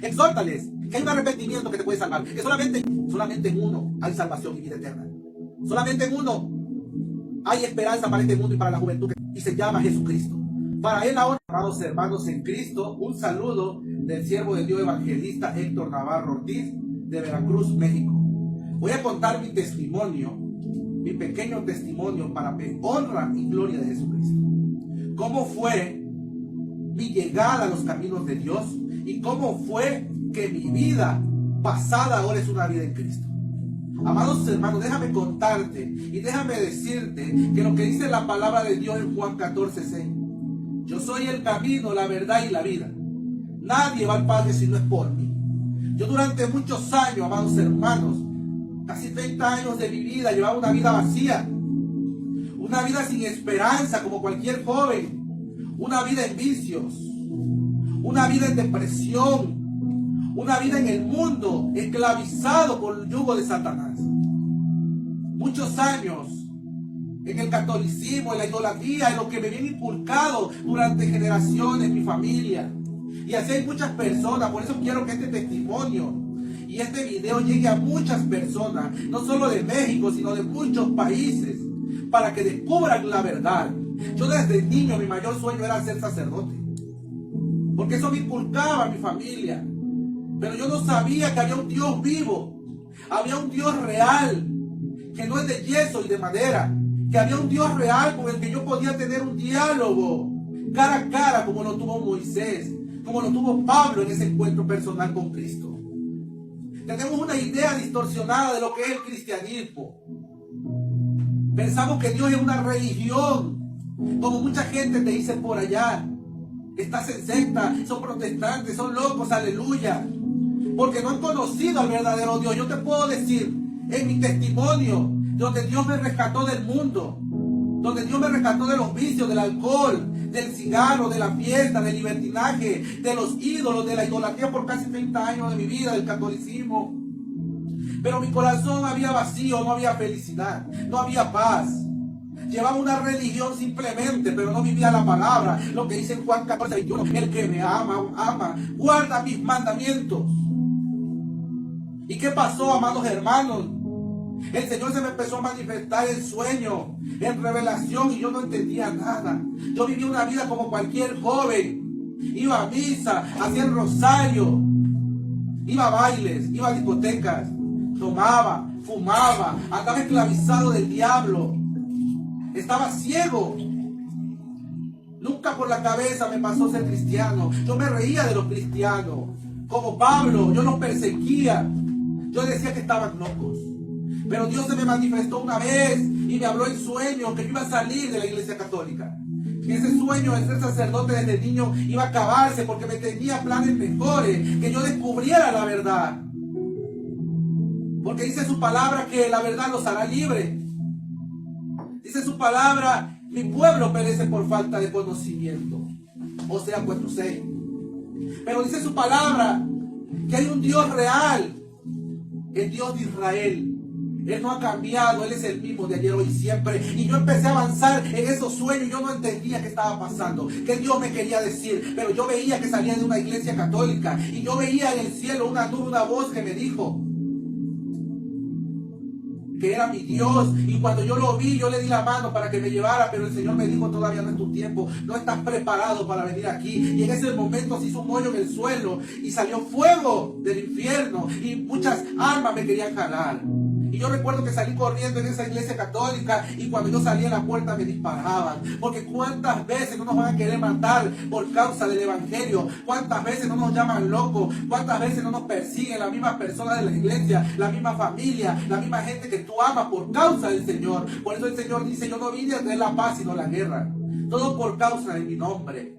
Exhórtales que hay un arrepentimiento que te puede salvar. Que solamente en uno hay salvación y vida eterna. Solamente en uno hay esperanza para este mundo y para la juventud. Y se llama Jesucristo. Para él ahora, amados hermanos en Cristo, un saludo del siervo de Dios evangelista Héctor Navarro Ortiz de Veracruz, México. Voy a contar mi testimonio, mi pequeño testimonio para honra y gloria de Jesucristo. ¿Cómo fue mi llegada a los caminos de Dios? Y cómo fue que mi vida pasada ahora es una vida en Cristo. Amados hermanos, déjame contarte y déjame decirte que lo que dice la palabra de Dios en Juan 14:6. Yo soy el camino, la verdad y la vida. Nadie va al Padre si no es por mí. Yo durante muchos años, amados hermanos, casi 30 años de mi vida, llevaba una vida vacía. Una vida sin esperanza como cualquier joven. Una vida en vicios. Una vida en depresión. Una vida en el mundo, esclavizado por el yugo de Satanás. Muchos años en el catolicismo, en la idolatría, en lo que me habían inculcado durante generaciones, mi familia. Y así hay muchas personas. Por eso quiero que este testimonio y este video llegue a muchas personas, no solo de México, sino de muchos países, para que descubran la verdad. Yo desde niño, mi mayor sueño era ser sacerdote, porque eso me inculcaba a mi familia. Pero yo no sabía que había un Dios vivo, había un Dios real, que no es de yeso y de madera, que había un Dios real con el que yo podía tener un diálogo cara a cara, como lo tuvo Moisés, como lo tuvo Pablo en ese encuentro personal con Cristo. Tenemos una idea distorsionada de lo que es el cristianismo. Pensamos que Dios es una religión, como mucha gente te dice por allá. Estás en secta, son protestantes, son locos, aleluya. Porque no han conocido al verdadero Dios. Yo te puedo decir en mi testimonio, donde Dios me rescató del mundo, donde Dios me rescató de los vicios, del alcohol, del cigarro, de la fiesta, del libertinaje, de los ídolos, de la idolatría por casi 30 años de mi vida, del catolicismo. Pero mi corazón había vacío, no había felicidad, no había paz. Llevaba una religión simplemente, pero no vivía la palabra. Lo que dice en Juan 14:21, el que me ama, guarda mis mandamientos. ¿Y qué pasó, amados hermanos? El Señor se me empezó a manifestar en sueño, en revelación, y yo no entendía nada. Yo vivía una vida como cualquier joven. Iba a misa, hacía el rosario, iba a bailes, iba a discotecas, tomaba, fumaba, andaba esclavizado del diablo. Estaba ciego. Nunca por la cabeza me pasó ser cristiano. Yo me reía de los cristianos. Como Pablo, yo los perseguía. Yo decía que estaban locos. Pero Dios se me manifestó una vez y me habló en sueño que yo iba a salir de la iglesia católica. Que ese sueño de ser sacerdote desde niño iba a acabarse porque me tenía planes mejores. Que yo descubriera la verdad. Porque dice su palabra que la verdad los hará libres. Dice su palabra, mi pueblo perece por falta de conocimiento. Osea 4:6. Pero dice su palabra que hay un Dios real, el Dios de Israel. Él no ha cambiado, Él es el mismo de ayer, hoy y siempre. Y yo empecé a avanzar en esos sueños y yo no entendía qué estaba pasando, qué Dios me quería decir. Pero yo veía que salía de una iglesia católica y yo veía en el cielo una voz que me dijo que era mi Dios, y cuando yo lo vi, yo le di la mano para que me llevara, pero el Señor me dijo, todavía no es tu tiempo, no estás preparado para venir aquí. Y en ese momento se hizo un hoyo en el suelo y salió fuego del infierno y muchas almas me querían jalar. Y yo recuerdo que salí corriendo en esa iglesia católica y cuando yo salí a la puerta me disparaban. Porque cuántas veces no nos van a querer matar por causa del evangelio. Cuántas veces no nos llaman locos. Cuántas veces no nos persiguen las mismas personas de la iglesia, la misma familia, la misma gente que tú amas por causa del Señor. Por eso el Señor dice, yo no vine a traer la paz sino la guerra. Todo por causa de mi nombre.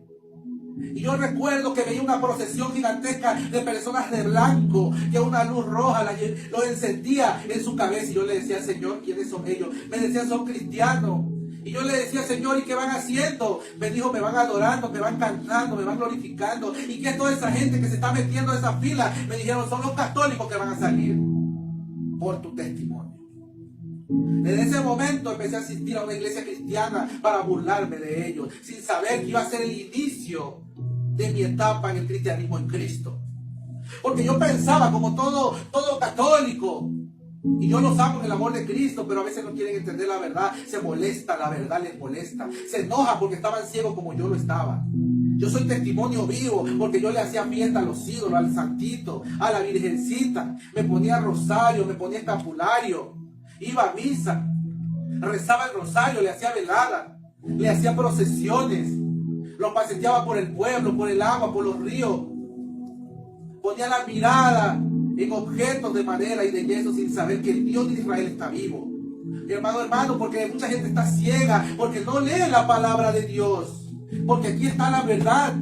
Y yo recuerdo que veía una procesión gigantesca de personas de blanco, que una luz roja lo encendía en su cabeza. Y yo le decía, Señor, ¿quiénes son ellos? Me decían, son cristianos. Y yo le decía, Señor, ¿y qué van haciendo? Me dijo, me van adorando, me van cantando, me van glorificando. ¿Y qué es toda esa gente que se está metiendo en esa fila? Me dijeron, son los católicos que van a salir por tu testimonio. Desde ese momento empecé a asistir a una iglesia cristiana para burlarme de ellos, sin saber que iba a ser el inicio de mi etapa en el cristianismo en Cristo. Porque yo pensaba como todo católico. Y yo los amo en el amor de Cristo, pero a veces no quieren entender la verdad. Se molesta, la verdad les molesta. Se enoja porque estaban ciegos como yo lo estaba. Yo soy testimonio vivo porque yo le hacía fiesta a los ídolos, al santito, a la virgencita. Me ponía rosario, me ponía escapulario. Iba a misa, rezaba el rosario, le hacía velada, le hacía procesiones. Lo paseaba por el pueblo, por el agua, por los ríos. Ponía la mirada en objetos de madera y de yeso sin saber que el Dios de Israel está vivo. Hermano, porque mucha gente está ciega, porque no lee la palabra de Dios. Porque aquí está la verdad,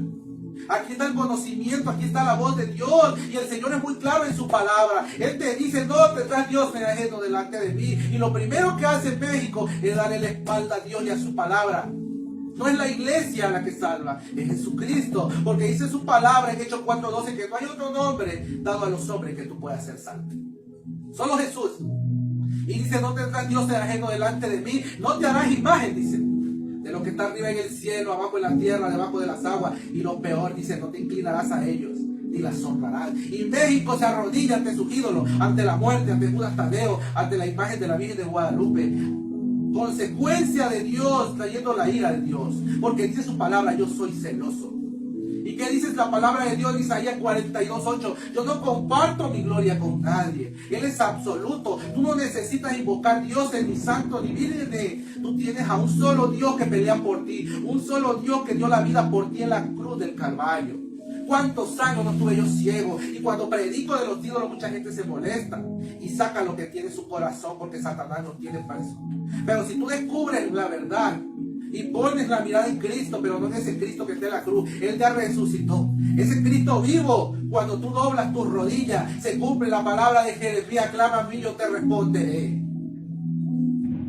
aquí está el conocimiento, aquí está la voz de Dios. Y el Señor es muy claro en su palabra. Él te dice, no tendrás Dios ajeno delante de mí. Y lo primero que hace México es darle la espalda a Dios y a su palabra. No es la iglesia la que salva, es Jesucristo. Porque dice su palabra en Hechos 4:12 que no hay otro nombre dado a los hombres que tú puedas ser salvo. Solo Jesús. Y dice, no tendrás Dios ajeno delante de mí. No te harás imagen, dice, de lo que está arriba en el cielo, abajo en la tierra, debajo de las aguas. Y lo peor, dice, no te inclinarás a ellos, ni las honrarás. Y México se arrodilla ante sus ídolos, ante la muerte, ante Judas Tadeo, ante la imagen de la Virgen de Guadalupe. Consecuencia de Dios, trayendo la ira de Dios. Porque dice su palabra, yo soy celoso. ¿Y qué dice la palabra de Dios en Isaías 42:8? Yo no comparto mi gloria con nadie. Él es absoluto. Tú no necesitas invocar dioses ni santos ni vírgenes. Tú tienes a un solo Dios que pelea por ti. Un solo Dios que dio la vida por ti en la cruz del Calvario. ¿Cuántos años no estuve yo ciego? Y cuando predico de los ídolos mucha gente se molesta y saca lo que tiene en su corazón porque Satanás no tiene para eso. Pero si tú descubres la verdad y pones la mirada en Cristo, pero no en ese Cristo que está en la cruz, Él ya resucitó. Ese Cristo vivo, cuando tú doblas tus rodillas, se cumple la palabra de Jeremías, clama a mí, yo te responderé.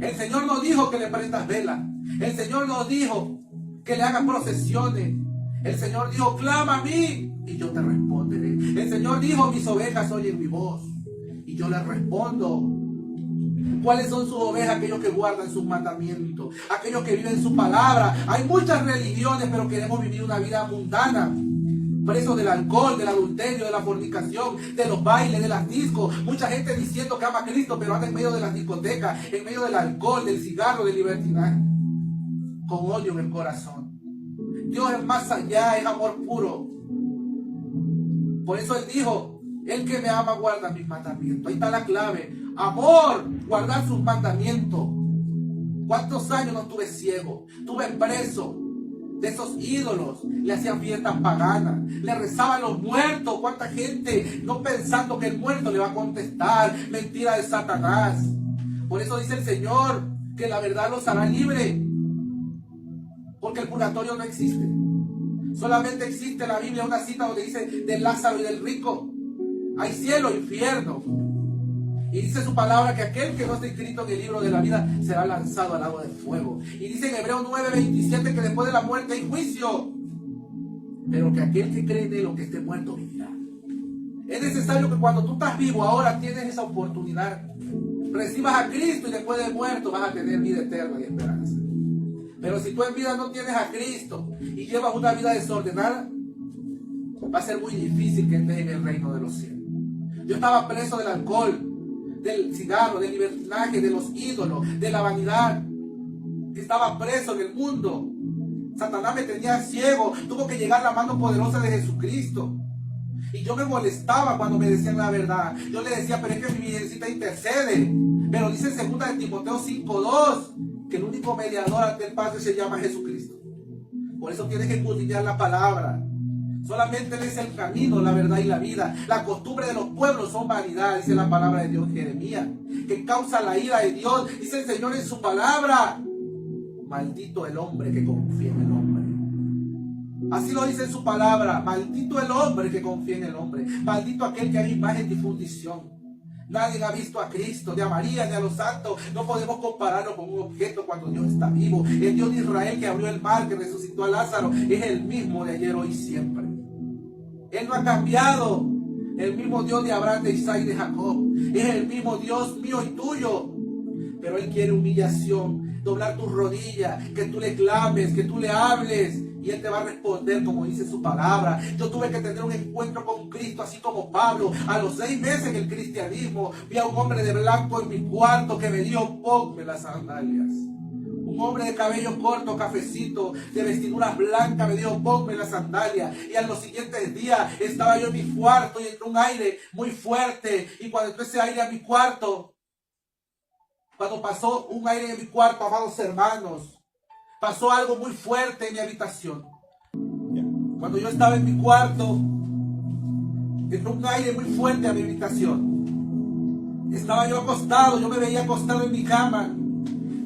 El Señor nos dijo que le prendas vela. El Señor nos dijo que le hagas procesiones. El Señor dijo, clama a mí y yo te responderé. El Señor dijo, mis ovejas oyen mi voz y yo les respondo. ¿Cuáles son sus ovejas? Aquellos que guardan sus mandamientos, aquellos que viven su palabra. Hay muchas religiones, pero queremos vivir una vida mundana, presos del alcohol, del adulterio, de la fornicación, de los bailes, de las discos. Mucha gente diciendo que ama a Cristo, pero anda en medio de las discotecas, en medio del alcohol, del cigarro, del libertinaje, con odio en el corazón. Dios es más allá, es amor puro. Por eso Él dijo, el que me ama guarda mis mandamientos. Ahí está la clave. Amor, guardar sus mandamientos. ¿Cuántos años no estuve ciego? Estuve preso de esos ídolos. Le hacían fiestas paganas. Le rezaban a los muertos. ¿Cuánta gente no pensando que el muerto le va a contestar? Mentira de Satanás. Por eso dice el Señor que la verdad los hará libre. Porque el purgatorio no existe. Solamente existe en la Biblia una cita donde dice del Lázaro y del rico. Hay cielo e infierno. Y dice su palabra que aquel que no está escrito en el libro de la vida será lanzado al lago de fuego. Y dice en Hebreos 9:27 que después de la muerte hay juicio. Pero que aquel que cree en él o que esté muerto vivirá. Es necesario que cuando tú estás vivo ahora tienes esa oportunidad. Recibas a Cristo y después de muerto vas a tener vida eterna y esperanza. Pero si tú en vida no tienes a Cristo y llevas una vida desordenada, va a ser muy difícil que entres en el reino de los cielos. Yo estaba preso del alcohol, del cigarro, del libertinaje, de los ídolos, de la vanidad. Estaba preso en el mundo. Satanás me tenía ciego. Tuvo que llegar la mano poderosa de Jesucristo. Y yo me molestaba cuando me decían la verdad. Yo le decía, pero es que mi virgencita intercede. Pero dice en 2 de Timoteo 5:2 que el único mediador ante el Padre se llama Jesucristo. Por eso tienes que escudriñar la palabra. Solamente Él es el camino, la verdad y la vida. La costumbre de los pueblos son vanidad, dice la palabra de Dios en Jeremías, que causa la ira de Dios. Dice el Señor en su palabra, maldito el hombre que confía en el hombre. Así lo dice en su palabra, maldito el hombre que confía en el hombre. Maldito aquel que haga imagen y fundición. Nadie ha visto a Cristo, ni a María, ni a los santos. No podemos compararlo con un objeto cuando Dios está vivo. El Dios de Israel que abrió el mar, que resucitó a Lázaro, es el mismo de ayer, hoy y siempre. Él no ha cambiado. El mismo Dios de Abraham, de Isaac y de Jacob. Es el mismo Dios mío y tuyo. Pero Él quiere humillación, doblar tus rodillas, que tú le clames, que tú le hables Y Él te va a responder como dice su palabra. Yo tuve que tener un encuentro con Cristo, así como Pablo. A los 6 meses en el cristianismo, vi a un hombre de blanco en mi cuarto que me dijo: ponme las sandalias. Un hombre de cabello corto, cafecito, de vestiduras blancas, me dijo: ponme las sandalias. Y a los siguientes días estaba yo en mi cuarto y entró un aire muy fuerte. Y cuando entró ese aire a mi cuarto, cuando pasó un aire en mi cuarto, amados hermanos, pasó algo muy fuerte en mi habitación. Cuando yo estaba en mi cuarto, entró un aire muy fuerte a mi habitación. Estaba yo acostado, yo me veía acostado en mi cama,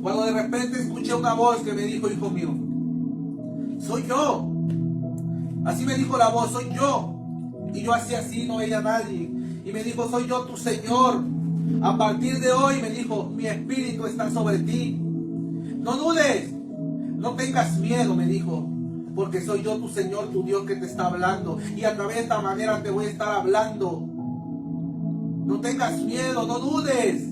cuando de repente escuché una voz que me dijo: hijo mío, soy yo. Así me dijo la voz: soy yo. Y yo hacía así, no veía a nadie. Y me dijo: soy yo tu Señor. A partir de hoy, me dijo, mi espíritu está sobre ti. No dudes, no tengas miedo, me dijo, porque soy yo tu Señor, tu Dios, que te está hablando. Y a través de esta manera te voy a estar hablando. No tengas miedo, no dudes.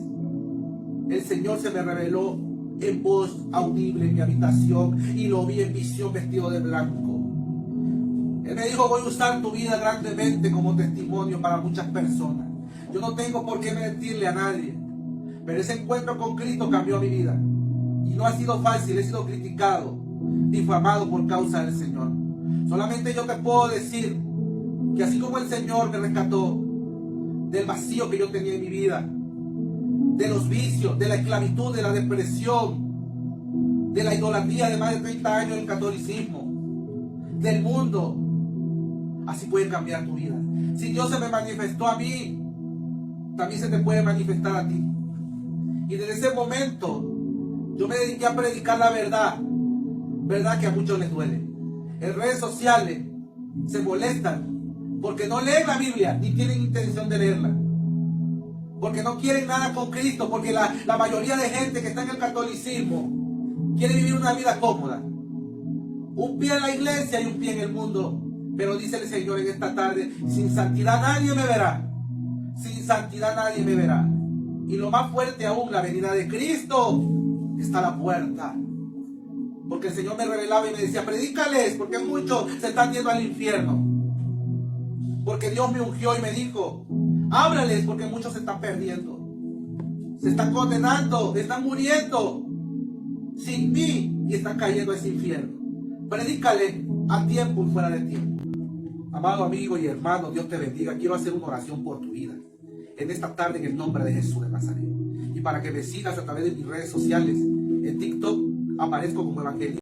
El Señor se me reveló en voz audible en mi habitación y lo vi en visión vestido de blanco. Él me dijo: voy a usar tu vida grandemente como testimonio para muchas personas. Yo no tengo por qué mentirle a nadie, pero ese encuentro con Cristo cambió mi vida. Y no ha sido fácil, he sido criticado, difamado por causa del Señor. Solamente yo te puedo decir que así como el Señor me rescató del vacío que yo tenía en mi vida, de los vicios, de la esclavitud, de la depresión, de la idolatría de más de 30 años del catolicismo, del mundo, así puede cambiar tu vida. Si Dios se me manifestó a mí, también se te puede manifestar a ti. Y desde ese momento yo me dediqué a predicar la verdad, verdad que a muchos les duele. En redes sociales se molestan porque no leen la Biblia ni tienen intención de leerla, porque no quieren nada con Cristo, porque la mayoría de gente que está en el catolicismo quiere vivir una vida cómoda, un pie en la iglesia y un pie en el mundo. Pero dice el Señor en esta tarde: sin santidad nadie me verá. Sin santidad nadie me verá. Y lo más fuerte aún, la venida de Cristo está a la puerta. Porque el Señor me revelaba y me decía: predícales, porque muchos se están yendo al infierno. Porque Dios me ungió y me dijo: háblales, porque muchos se están perdiendo, se están condenando, están muriendo sin mí y están cayendo a ese infierno. Predícale a tiempo y fuera de tiempo. Amado amigo y hermano, Dios te bendiga. Quiero hacer una oración por tu vida en esta tarde, en el nombre de Jesús de Nazaret. Y para que me sigas a través de mis redes sociales, en TikTok aparezco como evangelista.